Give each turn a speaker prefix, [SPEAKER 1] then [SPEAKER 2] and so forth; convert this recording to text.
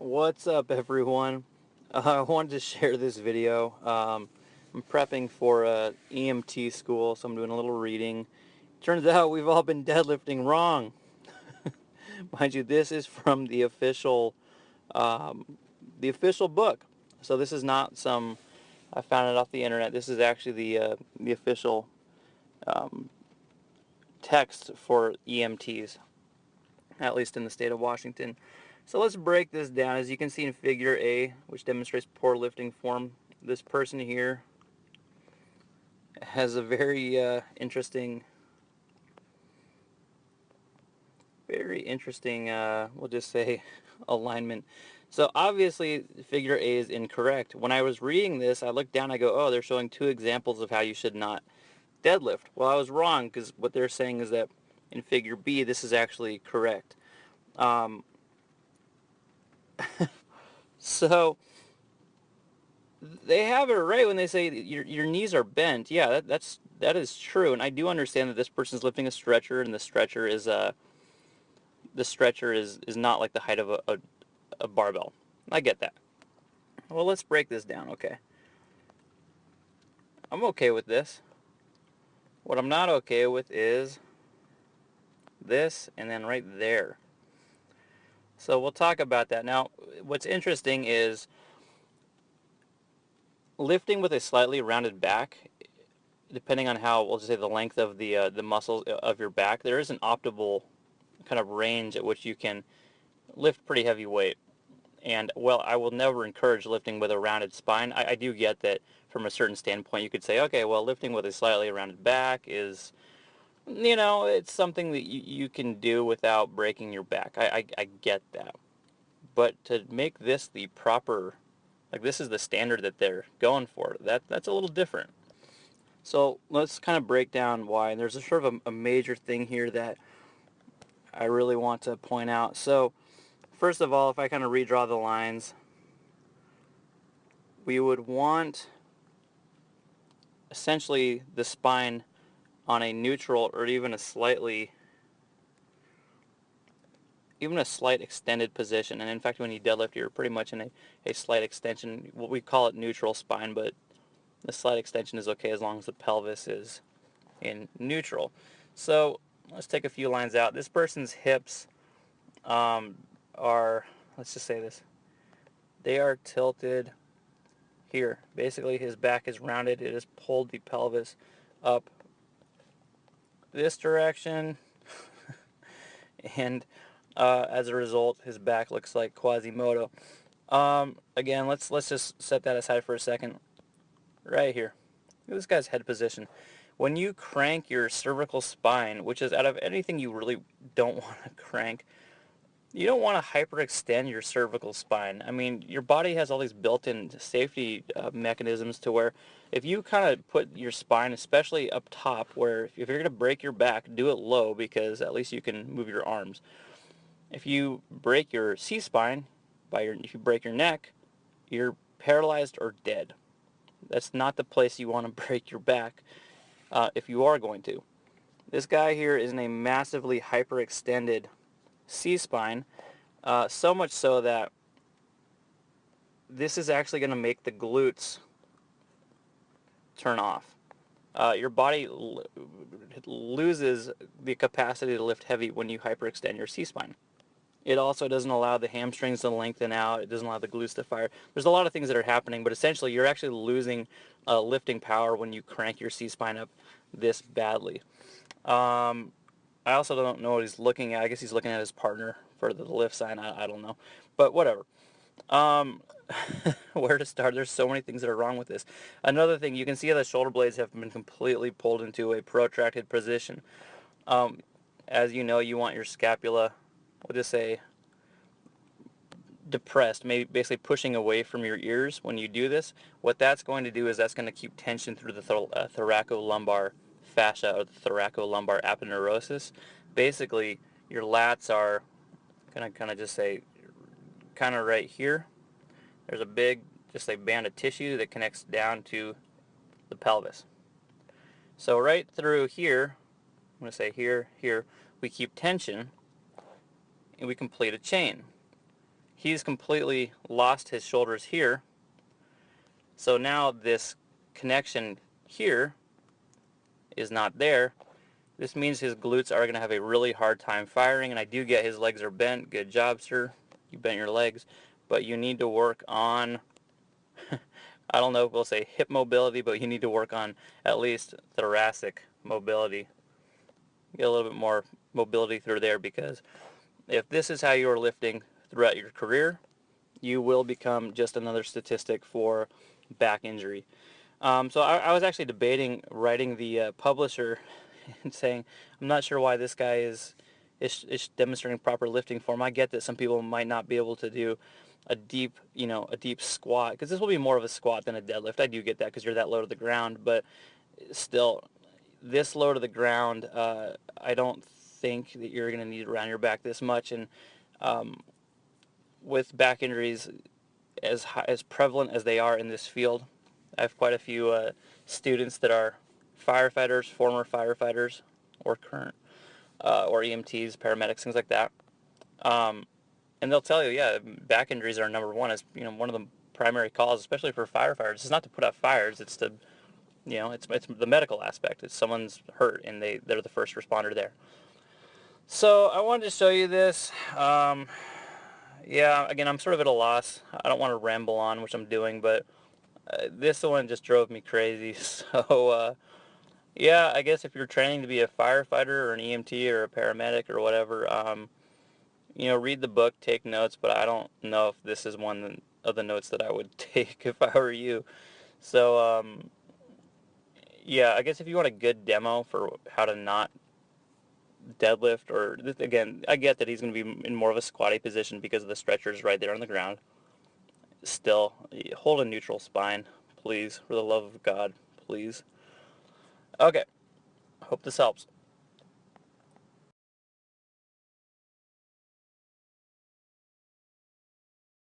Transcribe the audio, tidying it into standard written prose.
[SPEAKER 1] What's up, everyone? I wanted to share this video. I'm prepping for a EMT school, so I'm doing a little reading. Turns out we've all been deadlifting wrong. Mind you, this is from the official book. So this is not some I found it off the internet. This is actually the official um, text for EMTs, at least in the state of Washington. So let's break this down. As you can see in figure A, which demonstrates poor lifting form, this person here has a very interesting, we'll just say, alignment. So obviously figure A is incorrect. When I was reading this, I looked down, I go, oh, they're showing two examples of how you should not deadlift. Well, I was wrong, because what they're saying is that in figure B, this is actually correct. So they have it right when they say your knees are bent. Yeah, that is true, and I do understand that this person's lifting a stretcher, and the stretcher is not like the height of a barbell. I get that. Well, let's break this down. Okay, I'm okay with this. What I'm not okay with is this, and then right there. So we'll talk about that. Now, what's interesting is lifting with a slightly rounded back, depending on how, we'll just say, the length of the muscles of your back, there is an optimal kind of range at which you can lift pretty heavy weight. And, well, I will never encourage lifting with a rounded spine. I do get that from a certain standpoint you could say, okay, well, lifting with a slightly rounded back is, it's something that you can do without breaking your back. I get that. But to make this the proper, like this is the standard that they're going for, that's a little different. So let's kind of break down why. And there's a sort of a major thing here that I really want to point out. So first of all, if I kind of redraw the lines, we would want essentially the spine on a neutral or even a slight extended position. And in fact, when you deadlift, you're pretty much in a slight extension. What we call it neutral spine, but the slight extension is okay as long as the pelvis is in neutral. So let's take a few lines out. This person's hips are, let's just say this, they are tilted here. Basically, his back is rounded. It has pulled the pelvis up this direction, and as a result, his back looks like Quasimodo. Again, let's just set that aside for a second. Right here, look at this guy's head position. When you crank your cervical spine, which is out of anything you really don't want to crank, you don't want to hyperextend your cervical spine. I mean, your body has all these built-in safety mechanisms to where if you kind of put your spine, especially up top, where if you're going to break your back, do it low because at least you can move your arms. If you break your C-spine, if you break your neck, you're paralyzed or dead. That's not the place you want to break your back if you are going to. This guy here is in a massively hyperextended C-spine, so much so that this is actually going to make the glutes turn off. Your body loses the capacity to lift heavy when you hyperextend your C-spine. It also doesn't allow the hamstrings to lengthen out. It doesn't allow the glutes to fire. There's a lot of things that are happening, but essentially you're actually losing lifting power when you crank your C-spine up this badly. I also don't know what he's looking at. I guess he's looking at his partner for the lift sign. I don't know. But whatever. Where to start? There's so many things that are wrong with this. Another thing, you can see how the shoulder blades have been completely pulled into a protracted position. As you know, you want your scapula, we'll just say, depressed, maybe basically pushing away from your ears when you do this. What that's going to do is that's going to keep tension through the thoracolumbar fascia or the thoracolumbar aponeurosis. Basically, your lats are going to kind of just say, kind of right here. There's a big, just a band of tissue that connects down to the pelvis. So right through here, I'm going to say here, we keep tension, and we complete a chain. he's completely lost his shoulders here. So now this connection here is not there. This means his glutes are going to have a really hard time firing, and I do get his legs are bent. Good job, sir. You bent your legs. But you need to work on, I don't know if we'll say hip mobility, but you need to work on at least thoracic mobility. Get a little bit more mobility through there, because if this is how you are lifting throughout your career, you will become just another statistic for back injury. So I was actually debating writing the publisher and saying, I'm not sure why this guy is demonstrating proper lifting form. I get that some people might not be able to do a deep squat, because this will be more of a squat than a deadlift. I do get that because you're that low to the ground, but still, this low to the ground, I don't think that you're going to need around your back this much. And with back injuries as prevalent as they are in this field, I have quite a few students that are firefighters, former firefighters, or current, or EMTs, paramedics, things like that. And they'll tell you, yeah, back injuries are number one, as one of the primary causes, especially for firefighters. It's not to put out fires; it's to, it's the medical aspect. It's someone's hurt and they're the first responder there. So I wanted to show you this. Yeah, again, I'm sort of at a loss. I don't want to ramble on, which I'm doing, but this one just drove me crazy. So, yeah, I guess if you're training to be a firefighter or an EMT or a paramedic or whatever, read the book, take notes, but I don't know if this is one of the notes that I would take if I were you. So, yeah, I guess if you want a good demo for how to not deadlift, or again, I get that he's going to be in more of a squatty position because of the stretchers right there on the ground. Still, hold a neutral spine, please, for the love of God, please. Okay, hope this helps.